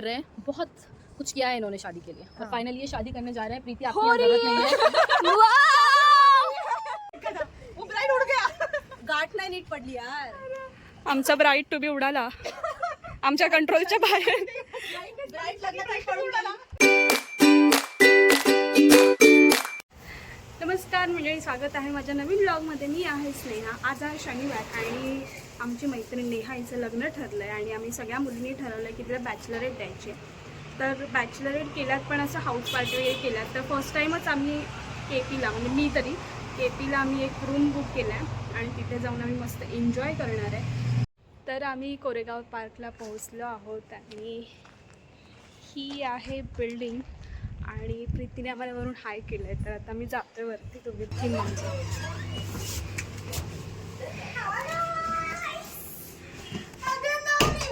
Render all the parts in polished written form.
रहे हैं, बहुत कुछ किया है इन्होंने शादी के लिए और फाइनली ये शादी करने जा रहे हैं। प्रीति आपकी हो रही जरूरत नहीं है। वो ब्राइड उड़ गया, गाठ नाही नीट पडली यार। आमचा ब्राईड टू बी उडाला आमच्या कंट्रोलच्या बाहेर. ब्राइड लग्नात पडून उडाला. नमस्कार मंडळी, स्वागत आहे माझ्या नवीन ब्लॉगमध्ये. मी आहे स्नेहा. आज आहे शनिवार आणि आमची मैत्रीण नेहा हिचं लग्न ठरलं आहे आणि आम्ही सगळ्या मुलींनी ठरवलं आहे की तिला बॅचलरेट द्यायची. तर बॅचलरेट केल्यात पण असं हाऊस पार्टी वगैरे केल्यात. तर फर्स्ट टाईमच आम्ही KPला, म्हणजे मी तरी KPला आम्ही एक रूम बुक केला आहे आणि तिथे जाऊन आम्ही मस्त एन्जॉय करणार आहे. तर आम्ही कोरेगाव पार्कला पोहोचलो आहोत आणि ही आहे बिल्डिंग आणि प्रीतीने आम्हाला वरून हाय केलं आहे. तर आता मी जातोय वरती, तुम्ही ती म्हणजे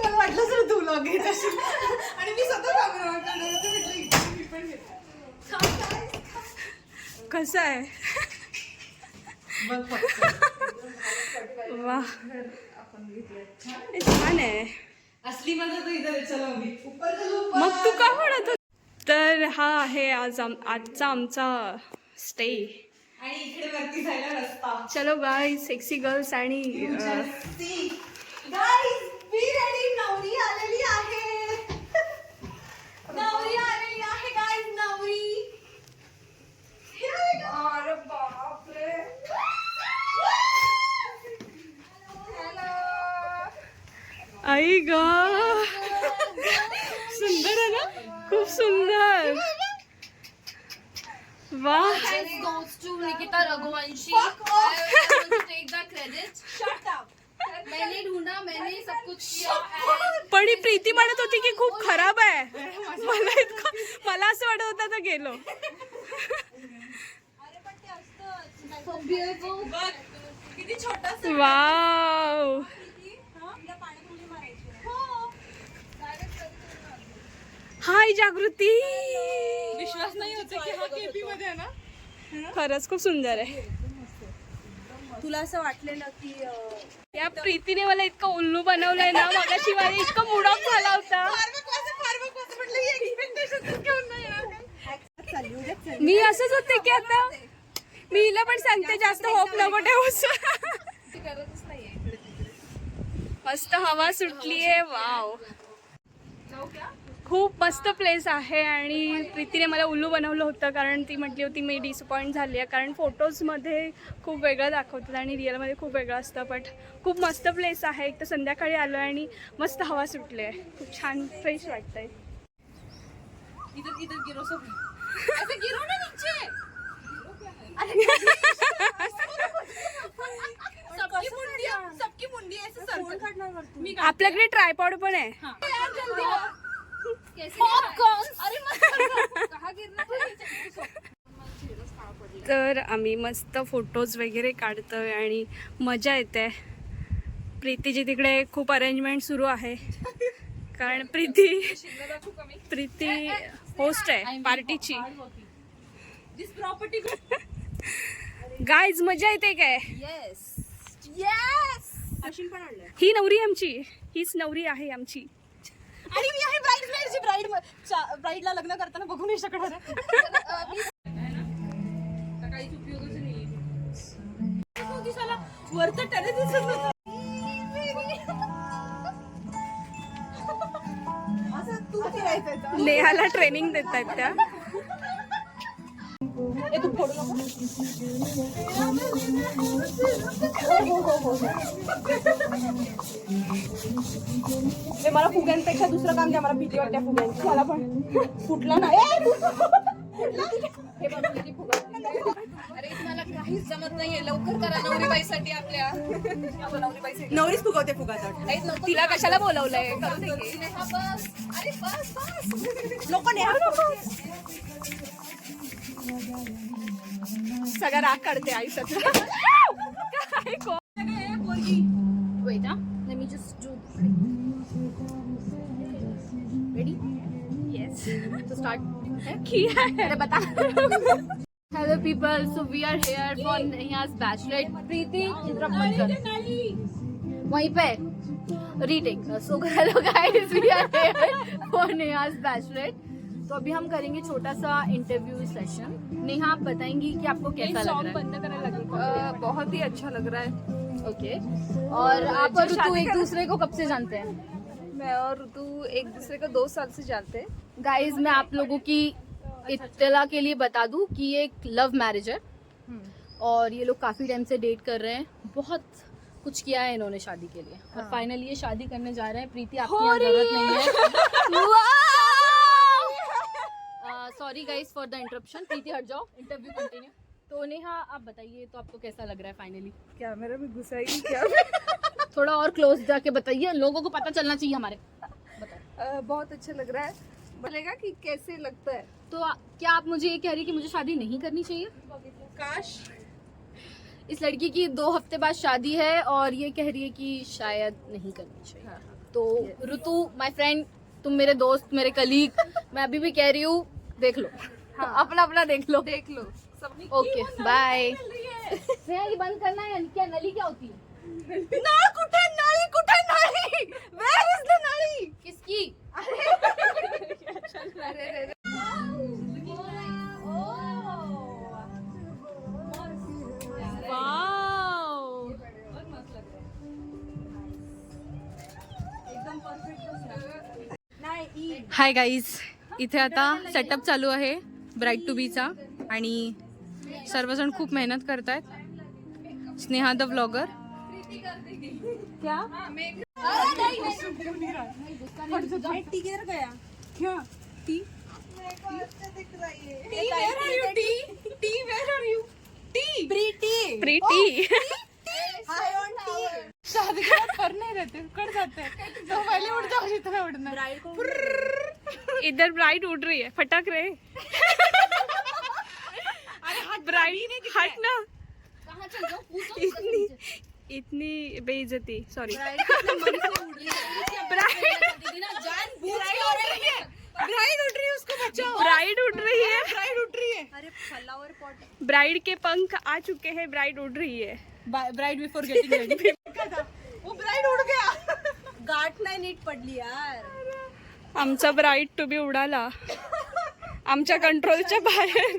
मला वाटलं सर तू व्लॉग घेत असेल आणि मी स्वतः कसं आहे वा, छान आहे. असली मजा तो इधर चलो अभी ऊपर चलो. मग तू का म्हणत होत? तर हा आहे आजचा आमचा स्टे. आणि इकडे वरती जायला रस्ता. चलो गाईज, सेक्सी गर्ल्स आणि गाईज बी रेडी. नवरी आलेली आहे. नवरी आलेली आहे गाईज. नवरी. अरे बापरे. आई ग, सुंदर आहे ना, खूप सुंदर. वाह. Thanks goes to Nikita Raghuvanshi. I want to take the credit. Shut up. मैंने ढूंढा, मैंने सब कुछ किया. पण ही प्रीती म्हणत होती की खूप खराब आहे. मला असं वाटत होतं तर गेलो. So beautiful. बघ किती छोटासा. वाव. हाय जागृती. विश्वास नाही होत की हा KP मध्ये आहे ना. खरंच खूप सुंदर आहे. तुला असं वाटलेलं की या प्रीतीने मला इतकं उल्लू बनवलंय ना, मगाशी मला इतकं मूड ऑफ झाला होता. मी असंच होते की आता मी हिला पण सांगते जास्त होप नको ठेवूस. मस्त हवा सुटलीये. वाव, खूप मस्त प्लेस आहे. आणि प्रीतीने मला उल्लू बनवलं होतं कारण ती म्हटली होती मी डिसअपॉइंट झाली आहे, कारण फोटोजमध्ये खूप वेगळं दाखवतात आणि रिअलमध्ये खूप वेगळं असतं. बट खूप मस्त प्लेस आहे. एक तर संध्याकाळी आलो आहे आणि मस्त हवा सुटली आहे. खूप छान फ्रेश वाटतंय. इधर गिरो सब. ऐसे गिरो ना नीचे. सबकी मुंडी ऐसे सर्कल काटणार करतो. आपल्याकडे ट्रायपॉड पण आहे. तर आम्ही मस्त फोटोज वगैरे काढतोय आणि मजा येते. प्रीतीची तिकडे खूप अरेंजमेंट सुरू आहे कारण प्रीती होस्ट आहे पार्टीची. गाईज मजा येते काय? ही नवरी आमची, हीच नवरी आहे आमची. आणि मी आहे ब्राईडला लग्न करताना बघू नाही शकणार. काहीच उपयोगच नाही. वरचं टेरेस दिसत नव्हतं. नेहाला ट्रेनिंग देत आहेत त्या. तू फोडू नको. मला फुग्यांपेक्षा दुसरं काम द्या. मला भीती वाटते फुग्यांची. मला पण फुटला नाही. हे बघ किती फुगा. अरे तुम्हाला काहीच जमत नाहीये, लवकर करा नवरीबाईसाठी आपल्या. नवरीच फुगवते फुगा. तिला कशाला बोलवलंय? बस. अरे बस बस. लोक सगळा राग काढते आयुष्यात. Wait, let me just do ready? Yes. So start. अरे बता. Hello people, so we are here for Neha's bachelorette. Preeti interrupt मत कर. वहीं पे retake. So hello guys, we are here for Neha's bachelorette. तो अभी हम करेंगे छोटा सा इंटरव्यू सेशन। नेहा, आप बताएंगी कि आपको कैसा लग रहा है? बंद करने लगी। बहुत ही अच्छा लग रहा है। ओके। और आप और ऋतु एक दूसरे को कब से जानते हैं? मैं और ऋतु एक दूसरे को 2 साल से जानते हैं। गाइस, मैं आप लोगों की इत्तला के लिए बता दूं कि ये एक लव मैरिज है और ये लोग काफी टाइम से डेट कर रहे हैं। बहुत कुछ किया है इन्होंने शादी के लिए और फाइनली ये शादी करने जा रहे हैं। प्रीति, आपकी यहाँ जरूरत नहीं है। Sorry guys for the interruption. Preeti हट जाओ, इंटरव्यू कंटिन्यू। तो नेहा, आप बताइए तो आपको कैसा लग रहा है फाइनली? क्या मेरा भी गुस्सा ही क्या? थोड़ा और क्लोज जाके बताइए, लोगों को पता चलना चाहिए हमारे। बताओ। बहुत अच्छा लग रहा है। बोलेगा कि कैसे लगता है? तो क्या आप मुझे ये कह रही है कि मुझे शादी नहीं करनी चाहिए? काश। इस लड़की की 2 हफ्ते बाद शादी है और ये कह रही है कि शायद नहीं करनी चाहिए। तो ऋतु, माय फ्रेंड, तुम मेरे दोस्त, मेरे कलीग, मैं अभी भी कह रही हूँ, देख लो। अपना अपना देख लो। Okay, bye. ये बंद करना है क्या? नली क्या होती है? नळ कुठे? नळी कुठे? नळी वेयर इज द नळी? किसकी? हाय गाईज, इथे आता सेटअप चालू आहे ब्राईड टू बीचा आणि सर्वजण खूप मेहनत करतायत। Sneha the blogger. टी किधर गया? क्या टी? प्रीति शादी के बाद कर नहीं रहते, कर जाते हैं। तो पहले उड़ जाओ जितना उड़ना। इधर ब्राइड उड़ रही है, फटक रहे। ब्राइड हट ना, कहाँ चल जाओ? इतनी बेइज्जती। सॉरी। ब्राइड उड़ रही है, उसको बचाओ। ब्राइड उड़ रही है। ब्राइड उड़ रही है। अरे फ्लावर पॉट। ब्राइड के पंख आ चुके हैं, ब्राइड उड़ रही है। Bride before getting ready. वो ब्राइड उड़ गया। गाठ नाही नीट पडली यार। आमचा ब्राइड टू बी उडाला आमच्या कंट्रोलच्या बाहेर।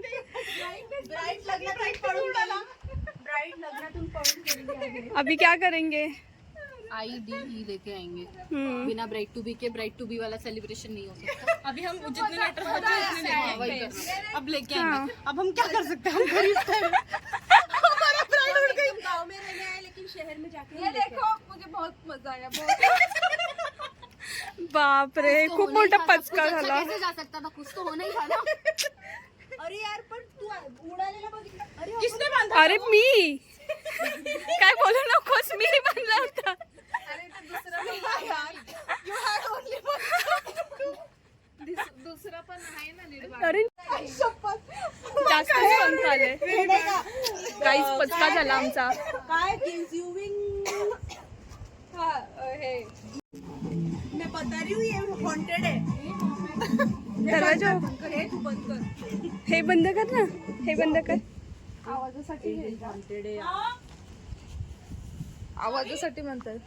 ब्राइड लग्नातून पळून गेला। ब्राइड लग्नातून पळून गेली आहे। अभी क्या करेंगे? IDE लेके आएंगे। बिना ब्राइड टू बी के ब्राइड टू बी वाला सेलिब्रेशन नहीं हो सकता। अभी हम जितने लेटर होते हैं उतने वही लेके करना। आएंगे। अब लेके आएंगे। अब हम क्या कर सकते हैं? हम गरीब थे। हमारा ब्राइड उड़ गई। गांव में रहने आए लेकिन शहर में जाके ये देखो, मुझे बहुत मजा आया। बहुत। बाप रे, तो खूप होना ही मोठा था, पचका कुछ अच्छा झाला। कैसे जा सकता था? कुछ तो होना ही था ना। अरे यार, पण तू उडालेला बघितलं? अरे किसने बांधा? अरे मी काय बोलू नकोस, मी म्हणला होता। अरे तो दूसरा भी है यार। You had only one. दूसरा पण आहे ना नीट। अरे जास्त पंख आले गाईज, पचका झाला आमचा। काय कंज्यूमिंग? हाँ है। मैं बता रही हूँ ये हॉन्टेड है। दरवाजा हे तू बंद कर। हे बंद कर ना, हे बंद कर। आवाजासाठी हॉन्टेड आहे। आवाजासाठी म्हणतात।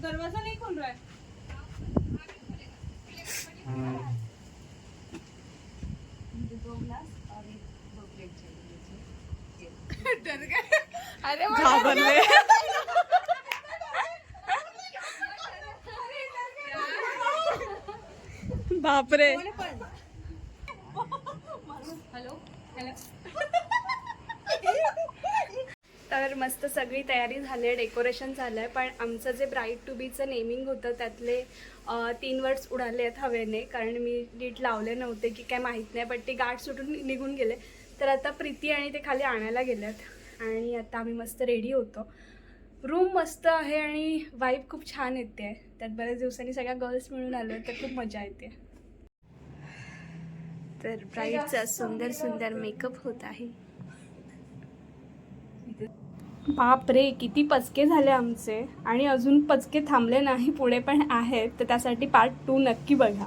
दरवाजा नहीं खोल रहा है। डर गए। अरे घाबरले। बापरे। तर मस्त सगळी तयारी झाली आहे, डेकोरेशन झालं आहे, पण आमचं जे ब्राईड टू बीचं नेमिंग होतं त्यातले 3 वर्ड्स उडाले आहेत हवेने, कारण मी नीट लावले नव्हते की काय माहीत नाही, पण ते गाठ सुटून निघून गेले। तर आता प्रीती आणि ते खाली आणायला गेल्यात आणि आता आम्ही मस्त रेडी होतो। रूम मस्त आहे आणि वाईब खूप छान येते, त्यात बऱ्याच दिवसांनी सगळ्या गर्ल्स मिळून आलो तर खूप मजा येते। तर ब्राईडचा सुंदर सुंदर मेकअप होत आहे। बाप रे, किती पचके झाले आमचे आणि अजून पचके थांबले नाही, पुढे पण आहेत, तर त्यासाठी पार्ट 2 नक्की बघा।